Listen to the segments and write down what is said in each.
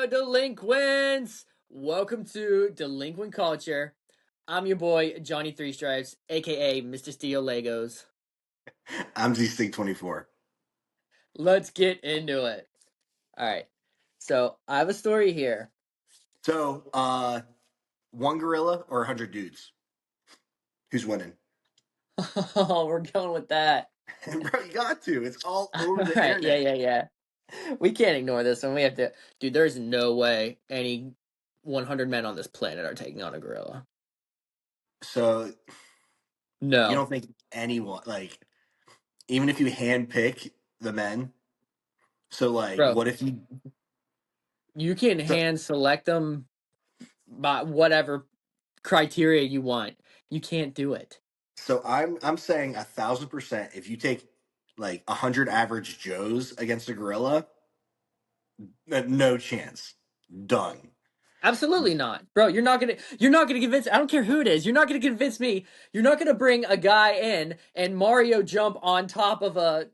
delinquents! Welcome to Delinquent Culture. I'm your boy, Johnny Three Stripes, aka Mr. Steel Legos. I'm Z-Stick24. Let's get into it. Alright, so I have a story here. So, one gorilla or 100 dudes? Who's winning? Oh, we're going with that. Bro, you got to. It's all over the Alright, internet. yeah. We can't ignore this one. We have to. Dude, there's no way any 100 men on this planet are taking on a gorilla. So, you No. don't think anyone, like, even if you handpick the men, so, like, Bro, what if you. you can So, hand select them by whatever criteria you want. You can't do it. so I'm saying 1,000% if you take, like, 100 average Joes against a gorilla, no chance. Done. Absolutely not. Bro, you're not gonna convince I don't care who it is, you're not gonna convince me. You're not gonna bring a guy in and Mario jump on top of a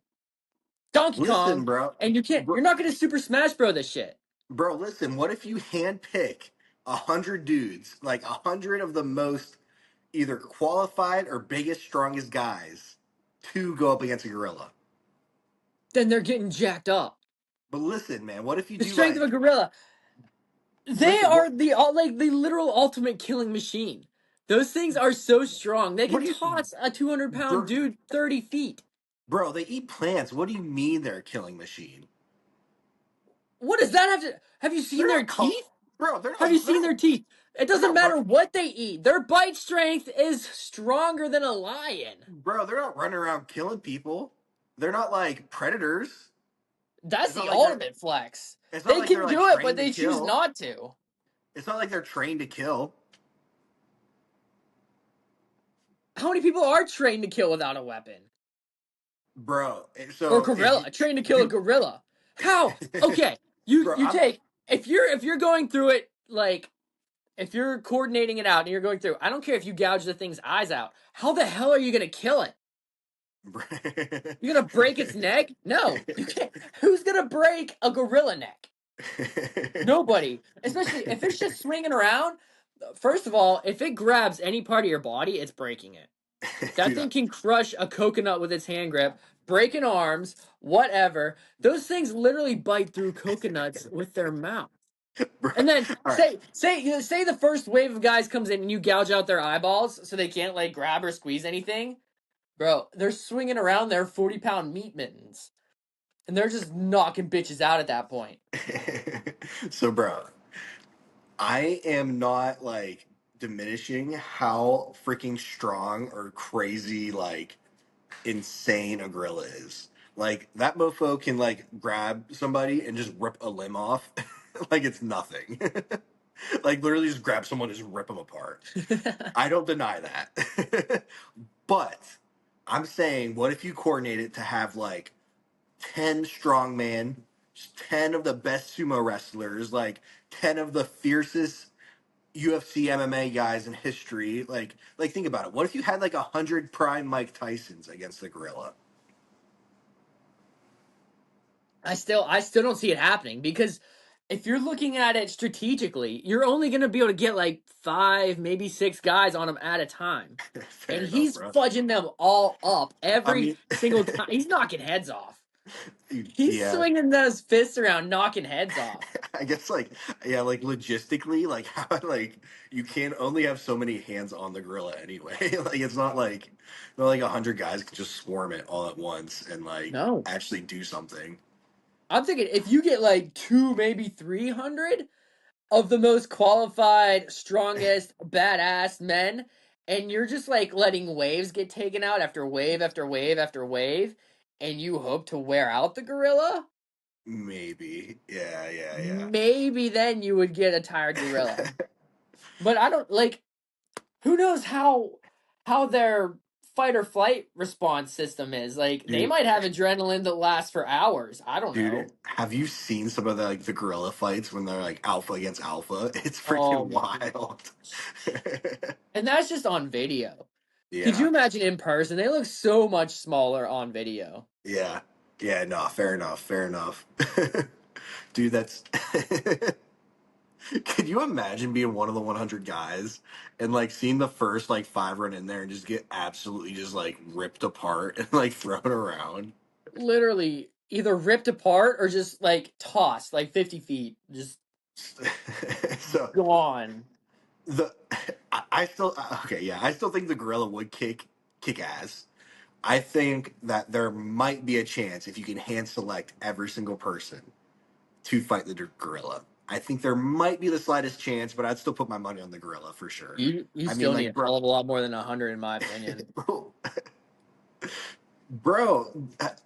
Donkey Listen, Kong bro. and you're not gonna Super Smash Bro this shit. Bro, listen, what if you handpick 100 dudes, like 100 of the most either qualified or biggest, strongest guys to go up against a gorilla? Then they're getting jacked up. But listen, man, what if you The do strength of a like, gorilla. They listen, are the literal ultimate killing machine. Those things are so strong. They what can do you, toss a 200-pound bro, dude 30 feet. bro, they eat plants. What do you mean they're a killing machine? What does that have to? Have you They're seen their not, teeth? bro, Have you seen their teeth? It they're doesn't not, matter what they eat. Their bite strength is stronger than a lion. bro, they're not running around killing people. They're not like predators. That's It's not the like they're, ultimate flex. it's not They like they're can like do it, but trained to they choose kill. not to. It's not like they're trained to kill. How many people are trained to kill without a weapon? Bro, Or so if you, gorilla, trained to kill a dude, gorilla. How? Okay, you bro, you take if you're going through it like if you're coordinating it out and you're going through, I don't care if you gouge the thing's eyes out. How the hell are you gonna kill it? You're gonna break its neck? No, you can't. Who's gonna break a gorilla neck? Nobody. Especially if it's just swinging around. First of all, if it grabs any part of your body, it's breaking it. That dude, thing can crush a coconut with its hand grip, breaking arms, whatever. Those things literally bite through coconuts with their mouth. bro, And then all right, say the first wave of guys comes in and you gouge out their eyeballs so they can't like grab or squeeze anything. Bro, they're swinging around their 40-pound meat mittens. And they're just knocking bitches out at that point. so bro, I am not like diminishing how freaking strong or crazy, like insane a gorilla is. Like that mofo can like grab somebody and just rip a limb off like it's nothing. Like literally just grab someone and just rip them apart. I don't deny that. But I'm saying, what if you coordinate it to have like 10 strongman, 10 of the best sumo wrestlers, like 10 of the fiercest UFC MMA guys in history? Like think about it. What if you had like 100 prime Mike Tysons against the gorilla? I still don't see it happening because if you're looking at it strategically, you're only going to be able to get like 5, maybe 6 guys on him at a time. And Fair enough, he's bro. fudging them all up I every mean, single time. He's knocking heads off. He's yeah, swinging those fists around, knocking heads off. I guess like yeah, like logistically, like how like you can only have so many hands on the gorilla anyway. Like it's not like 100 guys can just swarm it all at once and like No. actually do something. I'm thinking if you get like 2, maybe 300 of the most qualified, strongest, badass men, and you're just like letting waves get taken out after wave after wave after wave, and you hope to wear out the gorilla, Maybe, yeah, maybe then you would get a tired gorilla. yeah. But I don't like who knows how their fight or flight response system is. Like they Dude, might have adrenaline that lasts for hours. I don't dude, know. have you seen some of the like the gorilla fights when they're like alpha against alpha? It's Oh freaking my wild. gosh. And that's just on video. Could Yeah, you imagine in person? They look so much smaller on video. yeah, yeah. No, fair enough, fair enough. Dude, that's Could you imagine being one of the 100 guys and like seeing the first like five run in there and just get absolutely just like ripped apart and like thrown around? Literally either ripped apart or just like tossed like 50 feet, just So gone. the I still okay, yeah, I still think the gorilla would kick ass. I think that there might be a chance if you can hand select every single person to fight the gorilla. I think there might be the slightest chance, but I'd still put my money on the gorilla for sure. You I mean, still need like, a hell of a lot more than 100 in my opinion. bro,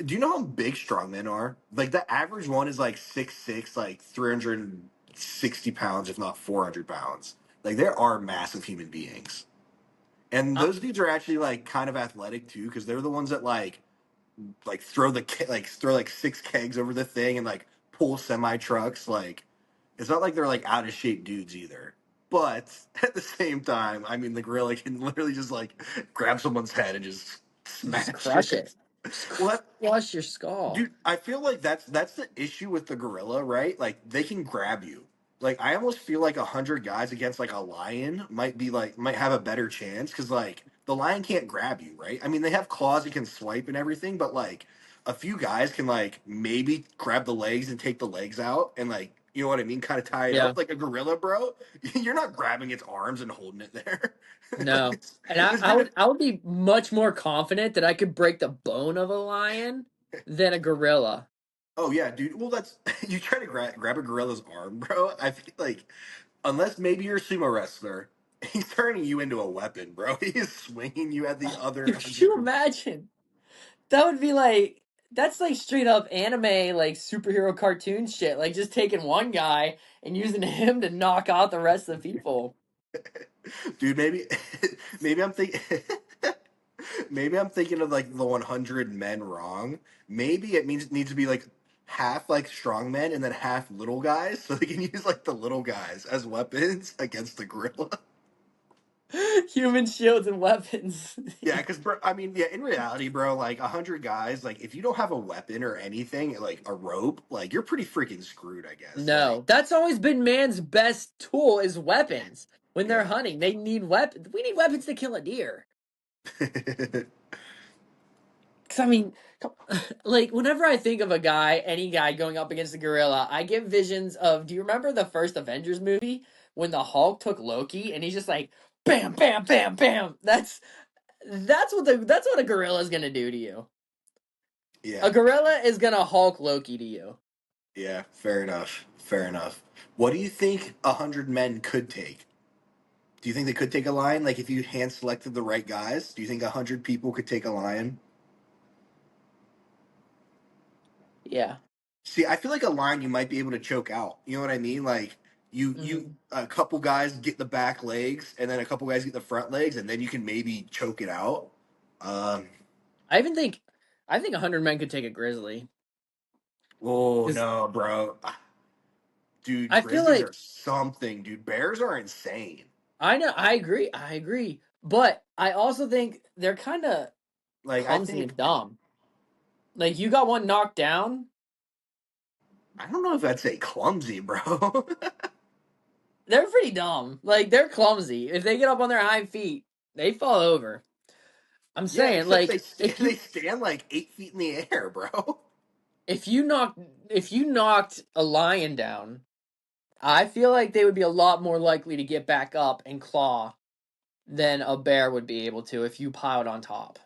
do you know how big strongmen are? Like, the average one is like 6'6", like 360 pounds, if not 400 pounds. Like, there are massive human beings. And I, those dudes are actually like kind of athletic too, because they're the ones that like throw throw like six kegs over the thing and like pull semi trucks. Like it's not like they're like out of shape dudes either. But at the same time, I mean, the gorilla can literally just like grab someone's head and just just smash crush it. it. Just Well, crush your skull. dude, I feel like that's the issue with the gorilla, right? Like they can grab you. Like I almost feel like 100 guys against like a lion might have a better chance because like the lion can't grab you, right? I mean they have claws that can swipe and everything, but like a few guys can like maybe grab the legs and take the legs out and like you know what I mean, kind of tie it Yeah. up like a gorilla, bro. You're not grabbing its arms and holding it there. Like No. And I, it's I gonna would I would be much more confident that I could break the bone of a lion than a gorilla. Oh yeah, dude. Well, that's you try to grab a gorilla's arm, bro. I feel like unless maybe you're a sumo wrestler, he's turning you into a weapon, bro. He is swinging you at the other Could 100. you imagine? That would be like that's like straight up anime like superhero cartoon shit. Like just taking one guy and using him to knock out the rest of the people. Dude, maybe maybe I'm thinking maybe I'm thinking of like the 100 men wrong. Maybe it needs to be like half like strong men and then half little guys, so they can use like the little guys as weapons against the gorilla. Human shields and weapons. Yeah, because bro, I mean, yeah, in reality, bro, like 100 guys, like if you don't have a weapon or anything, like a rope, like you're pretty freaking screwed, I guess. Like, No, that's always been man's best tool is weapons. When they're yeah, hunting, they need weapons. We need weapons to kill a deer. Cause I mean, like whenever I think of a guy, any guy going up against a gorilla, I get visions of. Do you remember the first Avengers movie when the Hulk took Loki and he's just like, bam, bam, bam, bam. That's what a gorilla is gonna do to you. A yeah, gorilla is gonna Hulk Loki to you. yeah. Fair enough. Fair enough. What do you think 100 men could take? Do you think they could take a lion? Like, if you hand selected the right guys, do you think 100 people could take a lion? Yeah. See, I feel like a lion you might be able to choke out. You know what I mean? Like, you hmm a couple guys get the back legs, and then a couple guys get the front legs, and then you can maybe choke it out. Um, I even think, I think 100 men could take a grizzly. Oh Because no, bro. Dude, I feel grizzlies like are something, dude. Bears are insane. I know, I agree. But I also think they're kind of Like I clumsy think and dumb. Like you got one knocked down, I don't know if I'd say clumsy, bro. they're pretty dumb. Like they're clumsy. If they get up on their hind feet, they fall over. I'm Yeah, saying, except like, they stand like 8 feet in the air, bro. if you knocked if you knocked a lion down, I feel like they would be a lot more likely to get back up and claw than a bear would be able to if you piled on top.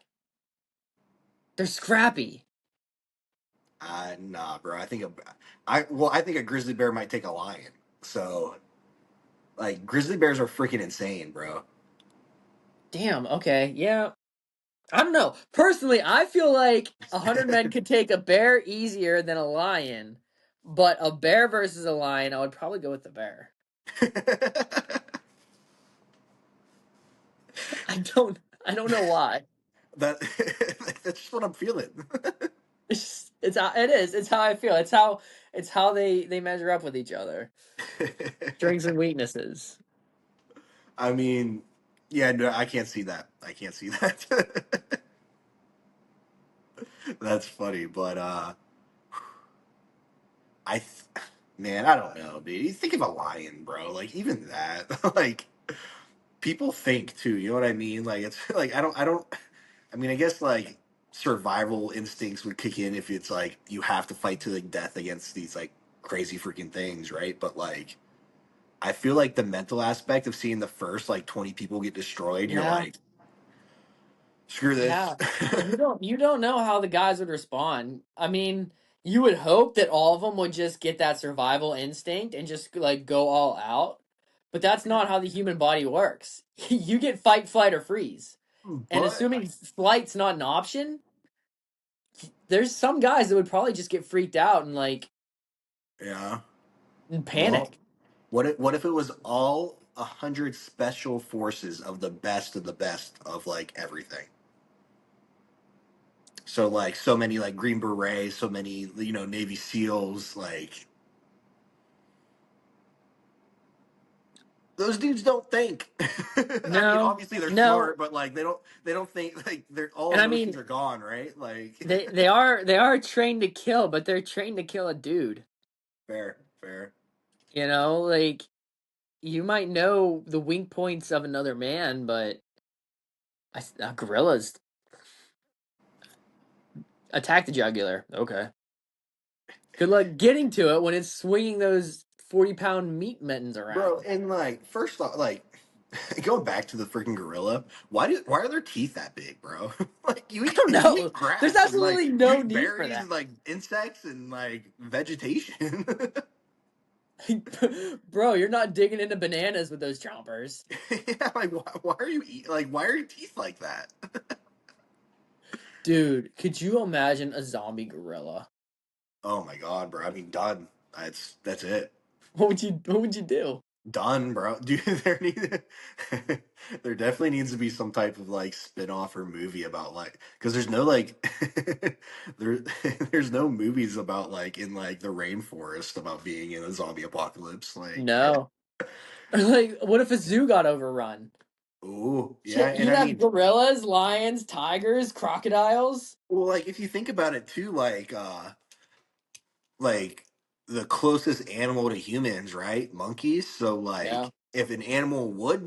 They're scrappy. Nah, bro. I think a grizzly bear might take a lion. So like grizzly bears are freaking insane, bro. Damn, okay. Yeah. I don't know. Personally, I feel like 100 men could take a bear easier than a lion, but a bear versus a lion, I would probably go with the bear. I don't know why. that that's just what I'm feeling. It is. It's how I feel. It's how they measure up with each other. Strengths and weaknesses. I mean, yeah, no, I can't see that. I can't see that. That's funny, but I th- Man, I don't know, dude. You think of a lion, bro. Like even that, like people think too. You know what I mean? Like it's like I don't. I mean, I guess like survival instincts would kick in if it's like you have to fight to the death against these like crazy freaking things, right? But like I feel like the mental aspect of seeing the first like 20 people get destroyed, you're Yeah. like, screw this. Yeah. You don't know how the guys would respond. I mean, you would hope that all of them would just get that survival instinct and just like go all out. But that's not how the human body works. You get fight, flight, or freeze. And But assuming flight's not an option, there's some guys that would probably just get freaked out and like yeah, and well, panic. what if it was all 100 special forces of the best of like everything? So like so many like Green Berets, so many Navy SEALs, like those dudes don't think. I mean, No, obviously they're no. smart, but like they don't think like they're all And I emotions mean, are gone, right? Like they are trained to kill, but they're trained to kill a dude. fair, fair. You know, like you might know the weak points of another man, but gorillas attack the jugular. Okay. Good luck getting to it when it's swinging those 40-pound meat mittens Bro, around. and like first off, like going back to the freaking gorilla, why are their teeth that big, bro? Like I don't you know. eat There's grass and like absolutely you no eat need for berries that. and like insects and like vegetation. Bro, you're not digging into bananas with those chompers. Yeah, like why are you why are your teeth like that? Dude, could you imagine a zombie gorilla? Oh my god, bro. I mean, done. That's it. What would you do? Done, bro. Dude, there definitely needs to be some type of like spin-off or movie about like because there's no like there there's no movies about like in like the rainforest about being in a zombie apocalypse. Like, No. Like, what if a zoo got overrun? ooh, yeah, Shit, and you'd I have mean, gorillas, lions, tigers, crocodiles. well, like if you think about it too, like the closest animal to humans, right? Monkeys. So Yeah. like if an animal would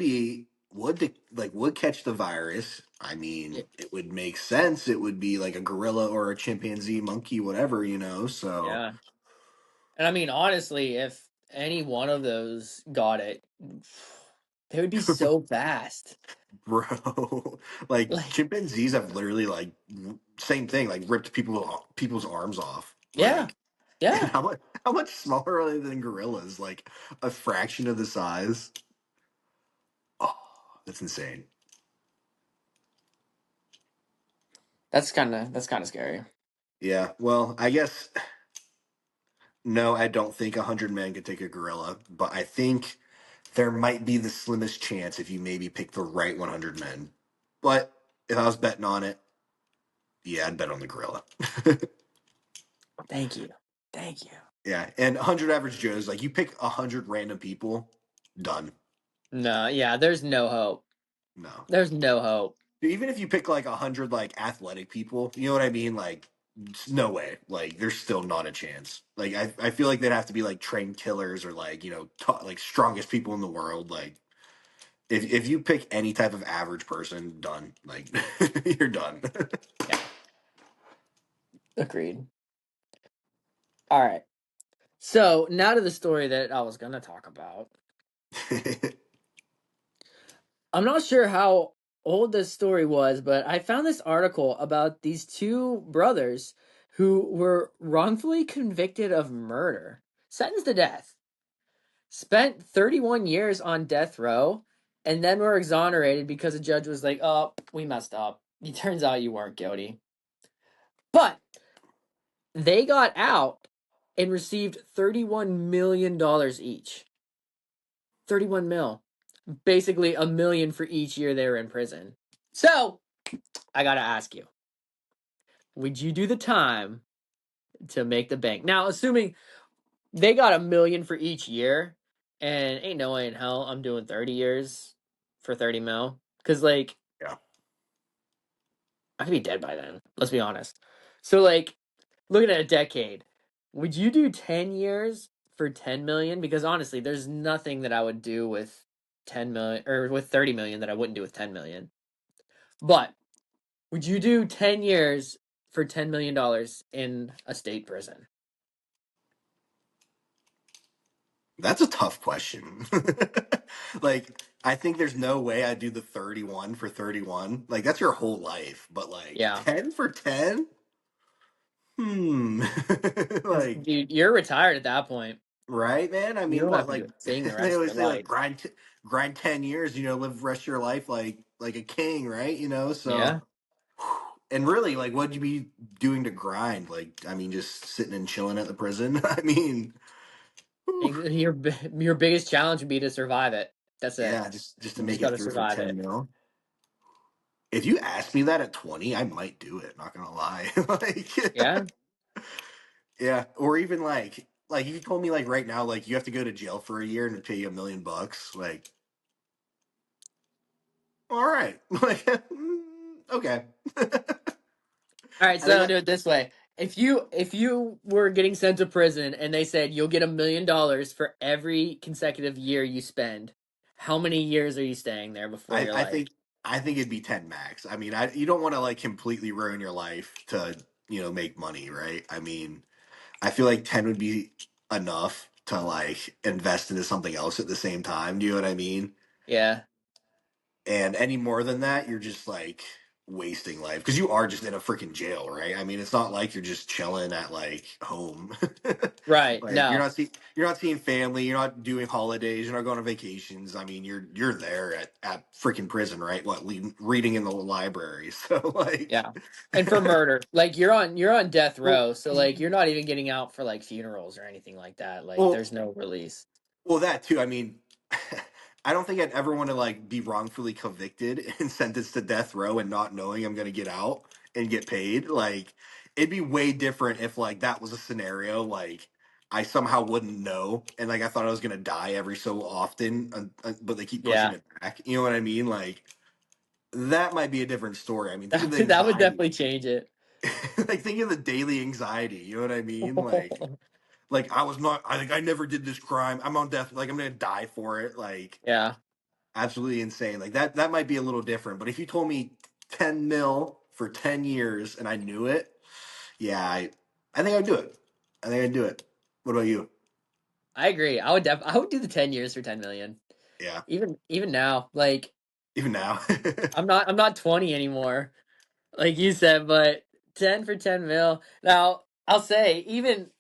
catch the virus, I Yeah. mean, it would make sense. It would be like a gorilla or a chimpanzee, monkey, whatever. So, Yeah. And I mean, honestly, if any one of those got it, they would be so fast. bro, like Like, chimpanzees have literally like same thing, like ripped people's arms off. yeah. Like, and Yeah. how much smaller are they than gorillas? Like a fraction of the size. Oh, that's insane. That's kind of scary. Yeah, well, I guess no, I don't think 100 men could take a gorilla, but I think there might be the slimmest chance if you maybe pick the right 100 men. But if I was betting on it, yeah, I'd bet on the gorilla. Thank you. Thank you. Yeah, and 100 average Joes, like you pick 100 random people, done. No, yeah, there's no hope. No. There's no hope. Even if you pick like 100 like athletic people, you know what I mean? Like, no way. Like, there's still not a chance. Like, I feel like they'd have to be like trained killers or like like strongest people in the world. Like, if you pick any type of average person, done. Like, you're done. Yeah, agreed. All right. So now to the story that I was gonna talk about. I'm not sure how old this story was, but I found this article about these two brothers who were wrongfully convicted of murder, sentenced to death, spent 31 years on death row, and then were exonerated because a judge was like, "Oh, we messed up. It turns out you weren't guilty." But they got out and received $31 million each. 31 mil. Basically a million for each year they were in prison. So, I gotta ask you, would you do the time to make the bank? Now, assuming they got a million for each year, and ain't no way in hell I'm doing 30 years for 30 mil. Cause like Yeah. I could be dead by then. Let's be honest. So like looking at a decade, would you do 10 years for 10 million because honestly, there's nothing that I would do with 10 million or with 30 million that I wouldn't do with 10 million. But would you do 10 years for $10 million in a state prison? That's a tough question. Like, I think there's no way I'd do the 31 for 31. Like, that's your whole life. But like Yeah. 10 for 10? Hmm. Because, Like, dude, you're retired at that point. right, man? I You mean, don't have what? to do Like, a thing the they rest of always your say, like, life. grind 10 years, live the rest of your life like a king, right? Yeah. So, and really, like, what'd you be doing to grind? Like, I mean, just sitting and chilling at the prison? I mean, whew, Your biggest challenge would be to survive it. That's it. yeah, just to You just make got it to through for survive 10 it. mil. If you asked me that at 20, I might do it, not gonna lie. Like, Yeah. yeah, or even like if you told me like right now, like you have to go to jail for a year and it'd pay you $1 million, like, all right, like, okay. All right, I think so do that it this way. If you were getting sent to prison and they said you'll get $1 million for every consecutive year you spend, how many years are you staying there before I, you're I like, think I think it'd be 10 max. I mean, you don't want to like completely ruin your life to make money, right? I mean, I feel like 10 would be enough to like invest into something else at the same time. Do you know what I mean? yeah, And any more than that, you're just like wasting life because you are just in a freaking jail, right? I mean, it's not like you're just chilling at like home. right? Like No, you're not seeing family, you're not doing holidays, you're not going on vacations. I mean, you're there at freaking prison, right? What, reading in the library. So like, yeah. And for murder, like you're on death well, row, so like you're not even getting out for like funerals or anything like that. Like well, there's no release. Well, that too. I mean, I don't think I'd ever want to like be wrongfully convicted and sentenced to death row and not knowing I'm going to get out and get paid. Like, it'd be way different if like that was a scenario. Like, I somehow wouldn't know, and like I thought I was going to die every so often, but they keep pushing Yeah, it back. You know what I mean? Like, that might be a different story. I mean, think of the that would anxiety. definitely change it. Like, think of the daily anxiety. You know what I mean? Like I was not. I think I never did this crime. I'm on death. Like I'm gonna die for it. Like Yeah, absolutely insane. Like that might be a little different. But if you told me 10 mil for 10 years and I knew it, yeah, I think I'd do it. I think I'd do it. What about you? I agree. I would do the 10 years for 10 million. Yeah, Even now, like even now. I'm not 20 anymore, like you said, but 10 for 10 mil. Now, I'll say, even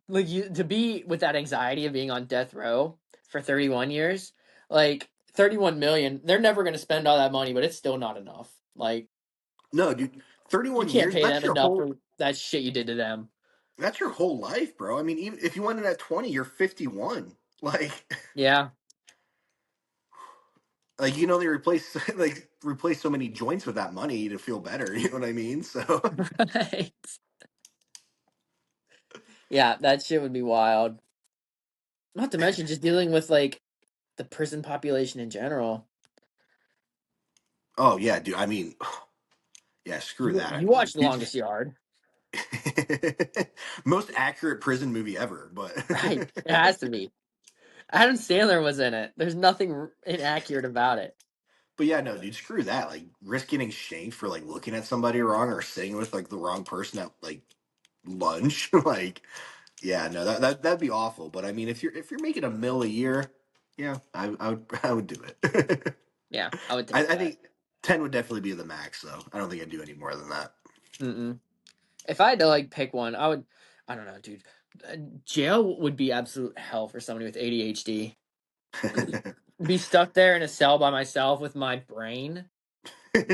like you to be with that anxiety of being on death row for 31 years, like 31 million, they're never going to spend all that money, but it's still not enough. Like No, dude. you 31 can't years. pay them enough for that shit you did to them. That's your whole life, bro. I mean, even if you went in at 20, you're 51. Like Yeah. like they replace replace so many joints with that money to feel better. You know what I mean? So Right. Yeah, that shit would be wild. Not to mention just dealing with like the prison population in general. oh yeah, dude. I mean, yeah, screw You that. I you mean, watch The Longest Yard, most accurate prison movie ever, but right? It has to be. Adam Sandler was in it. There's nothing inaccurate about it. but yeah, no, dude, screw that. Like, risk getting shanked for like looking at somebody wrong or sitting with like the wrong person at like lunch. Like, yeah, no, that'd be awful. But I mean, if you're making $1 million a year, yeah, I would do it. Yeah, I would I, take I that. think 10 would definitely be the max, though. I don't think I'd do any more than that. Mm-mm. If I had to like pick one, I would. I don't know, dude. Jail would be absolute hell for somebody with ADHD. Be stuck there in a cell by myself with my brain.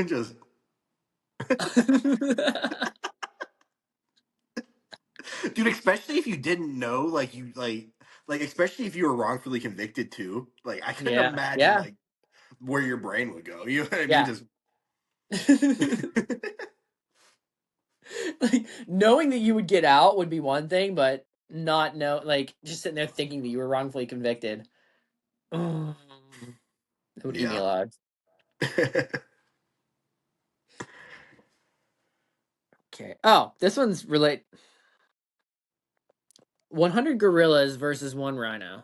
Just dude, especially if you didn't know, like you like especially if you were wrongfully convicted too. Like I couldn't Yeah, imagine yeah, like where your brain would go. You know what I mean? yeah. Just Like knowing that you would get out would be one thing, but not know like just sitting there thinking that you were wrongfully convicted. Mm, that would eat me yeah. alive. Okay. Oh, this one's relate. 100 gorillas versus one rhino.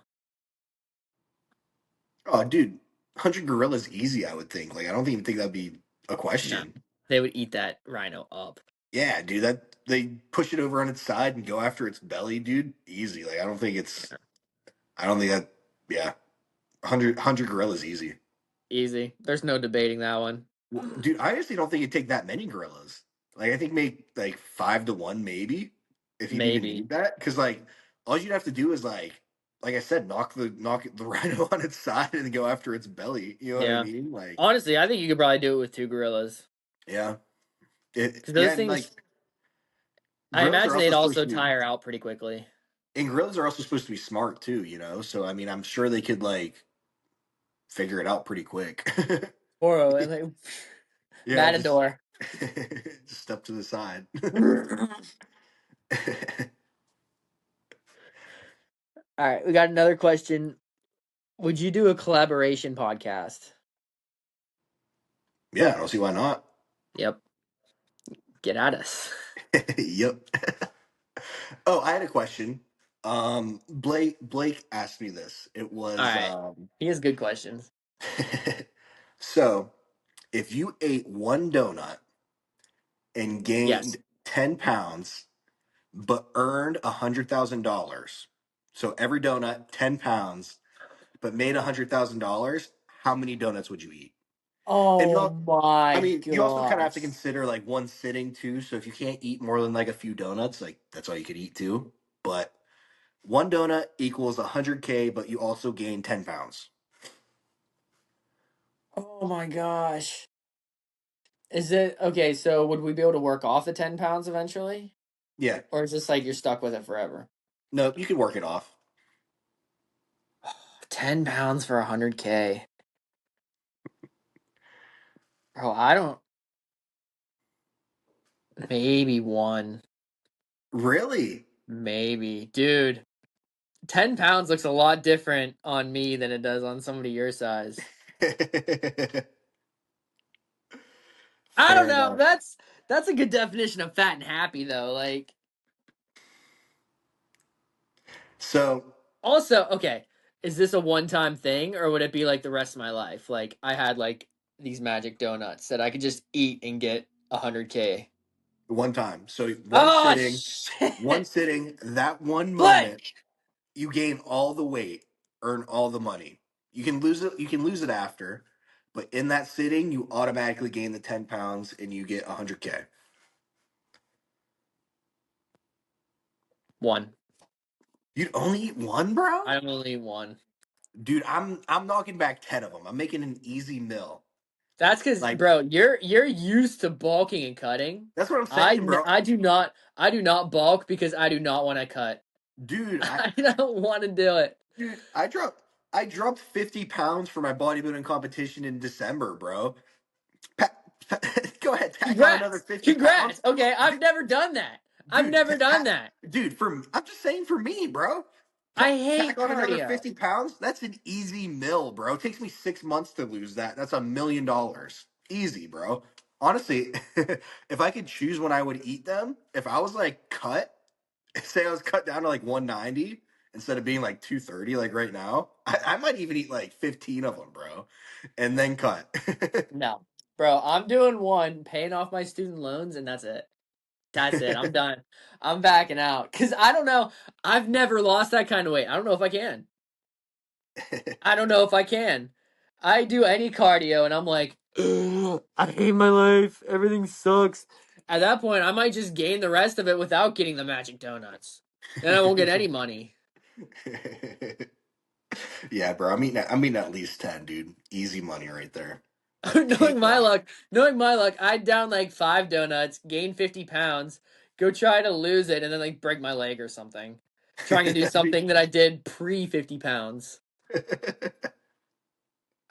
Oh, dude, 100 gorillas easy, I would think. Like, I don't even think that'd be a No, question. they would eat that rhino up. Yeah, dude, that they push it over on its side and go after its belly, dude. Easy. Like, Yeah, I don't think that, yeah, 100 gorillas easy. easy. There's no debating that one. Well, dude, I honestly don't think it'd take that many gorillas. Like, I think make like 5 to 1, maybe, if you'd even Maybe. need that. Because like, all you'd have to do is like I said, knock the rhino on its side and go after its belly. You know what I Yeah. mean? Like, Honestly, I think you could probably do it with two gorillas. yeah, Because yeah, those and things, like I gorillas are imagine they'd also supposed also to be, tire out pretty quickly. and gorillas are also supposed to be smart too. You know, so I mean, I'm sure they could like figure it out pretty quick. Or like Yeah, Matador. just step to the side. All right, we got another question. Would you do a collaboration podcast? Yeah, I don't see why not. Yep. Get at us. Yep. Oh, I had a question. Blake asked me this. It All was right. He has good questions. so if you ate one donut and Yes. gained 10 pounds but earned $100,000. So every donut, 10 pounds, but made $100,000, how many donuts would you eat? And Oh not, I my mean, you also kind of have to gosh. consider like one sitting too. So if you can't eat more than like a few donuts, like that's all you could eat too. But one donut equals 100K, but you also gain 10 pounds. Oh my gosh. Is it okay? So, would we be able to work off the 10 pounds eventually? Yeah. Or is this like you're stuck with it forever? No, you can work it off. 10 pounds for 100K. Bro, I don't. Maybe one. Really? Maybe. Dude, 10 pounds looks a lot different on me than it does on somebody your size. I don't Fair know. enough. That's a good definition of fat and happy though. Like So, also, okay, is this a one-time thing or would it be like the rest of my life? Like I had like these magic donuts that I could just eat and get 100K. one time. So, Oh shit. one sitting, that one moment, Blake. you gain all the weight, earn all the money. You can lose it after, but in that sitting, you automatically gain the 10 pounds and you get 100K. One. You'd only eat one, bro? I only one. Dude, I'm knocking back 10 of them. I'm making an easy mill. That's because, Like, bro, you're used to bulking and cutting. that's what I'm saying, bro. I do not bulk because I do not want to cut. Dude, I don't want to do it. dude, I dropped 50 pounds for my bodybuilding competition in December, bro. Pa- Go ahead, tack on another Congrats, 50 congrats. pounds. Okay, I've Dude, never done that. I've dude, never done that. I'm just saying for me, bro. I hate Tack on another cardio. 50 pounds. That's an easy mill, bro. It takes me 6 months to lose that. That's $1 million. Easy, bro. Honestly, if I could choose when I would eat them, if I was like cut, say I was cut down to like 190 instead of being like 230, like right now, I might even eat like 15 of them, bro, and then cut. No, bro, I'm doing one, paying off my student loans, and that's it. That's it. I'm done. I'm backing out because I don't know. I've never lost that kind of weight. I don't know if I can. I don't know if I can. I do any cardio and I'm like, "Ugh, I hate my life. Everything sucks." At that point, I might just gain the rest of it without getting the magic donuts. Then I won't get any money. Yeah, bro. I'm eating at least 10, dude. Easy money right there. A knowing my cakewalk. luck, I'd down like 5 donuts, gain 50 pounds, go try to lose it, and then like break my leg or something. Trying to do That'd be- something that I did pre 50 pounds.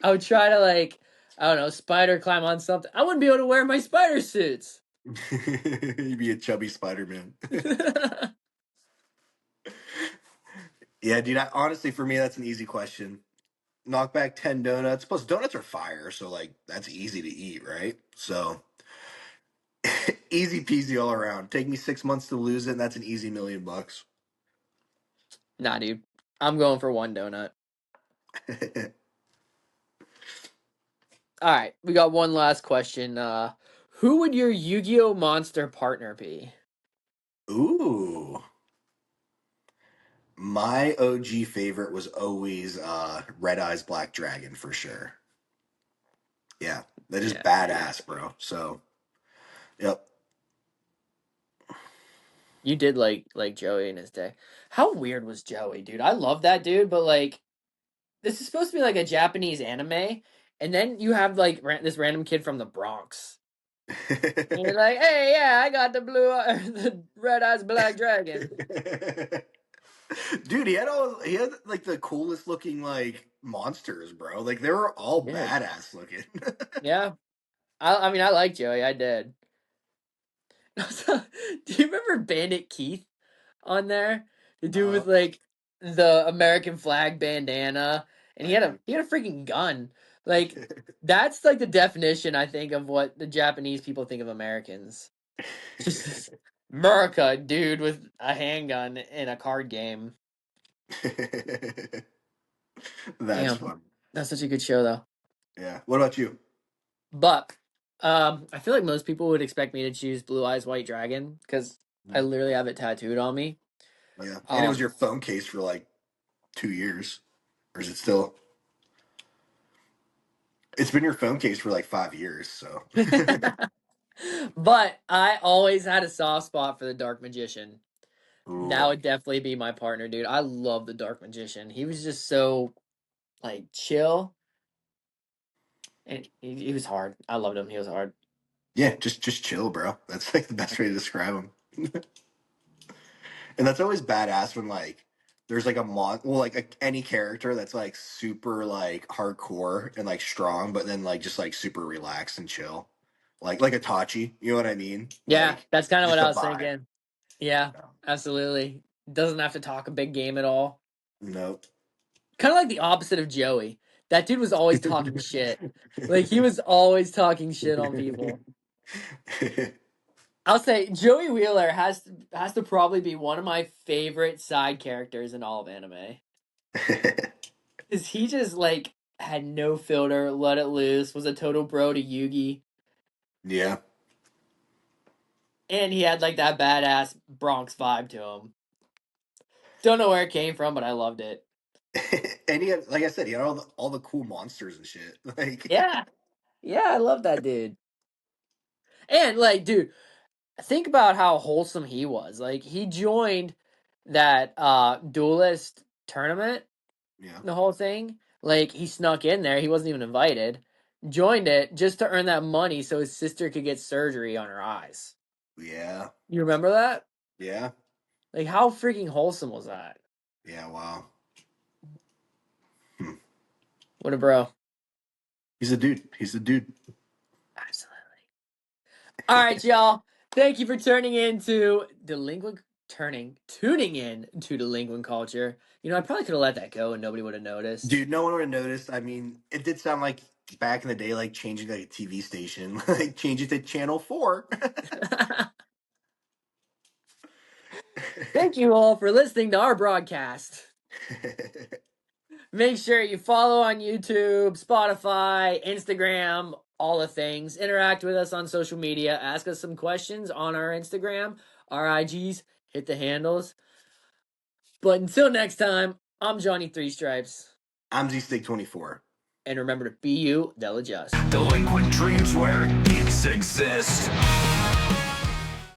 I would try to like, I don't know, spider climb on something. I wouldn't be able to wear my spider suits. You'd be a chubby Spider Man. Yeah, dude. Honestly, for me, that's an easy question. Knock back 10 donuts. Plus, donuts are fire, so like that's easy to eat, right? So easy peasy all around. Take me 6 months to lose it, and that's an easy $1 million. Nah, dude. I'm going for one donut. All right, we got one last question. Who would your Yu-Gi-Oh monster partner be? Ooh. My OG favorite was always Red Eyes Black Dragon for sure. Yeah, that is Yeah. badass, bro. So, yep. You did like Joey in his day. How weird was Joey, dude? I love that dude, but like this is supposed to be like a Japanese anime, and then you have like this random kid from the Bronx. And you're like, "Hey, yeah, I got the the red eyes black dragon." Dude, he had like the coolest looking like monsters, bro. Like they were all Yeah. badass looking. Yeah. I mean, I like Joey. I did. Do you remember Bandit Keith on there? The dude uh, with like the American flag bandana, and I do. he had a freaking gun. Like that's like the definition, I think, of what the Japanese people think of Americans. Just this America dude with a handgun in a card game. That's Damn, fun. that's such a good show though. Yeah. What about you? But I feel like most people would expect me to choose Blue Eyes White Dragon because I literally have it tattooed on me. Yeah. And it was Um, your phone case for like 2 years. Or is it still? It's been your phone case for like 5 years, so. but I always had a soft spot for the Dark Magician. That Ooh. would definitely be my partner, dude. I love the Dark Magician. He was just so like chill, and he was hard. I loved him. He was hard. Yeah, just chill, bro. That's like the best way to describe him. And that's always badass when like there's like any character that's like super like hardcore and like strong, but then like just like super relaxed and chill. Like Itachi, you know what I mean? Yeah, Like that's kind of what just a I was vibe. thinking. Yeah, absolutely. Doesn't have to talk a big game at all. Nope. Kind of like the opposite of Joey. That dude was always talking shit. Like he was always talking shit on people. I'll say Joey Wheeler has to probably be one of my favorite side characters in all of anime. Cause he just like had no filter, let it loose, was a total bro to Yugi, Yeah. and he had like that badass Bronx vibe to him. Don't know where it came from, but I loved it. And he had, like I said, he had all the cool monsters and shit. Like Yeah, yeah, I love that dude. And like, dude, think about how wholesome he was. Like he joined that duelist tournament, yeah. the whole thing. Like he snuck in there. He wasn't even invited. Joined it just to earn that money so his sister could get surgery on her eyes. Yeah. You remember that? Yeah. Like how freaking wholesome was that? Yeah, wow. Hmm. What a bro. He's a dude. He's a dude. Absolutely. All right, y'all. Thank you for tuning in to Delinquent Culture. You know, I probably could have let that go and nobody would have noticed. Dude, no one would have noticed. I mean, it did sound like back in the day, like changing like a TV station, like change it to channel 4. Thank you all for listening to our broadcast. Make sure you follow on YouTube, Spotify, Instagram, all the things. Interact with us on social media. Ask us some questions on our Instagram, our IGs. Hit the handles. But until next time, I'm Johnny Three Stripes. I'm Z Stick 24. And remember to be you, they'll adjust. Delinquent dreams where geeks exist.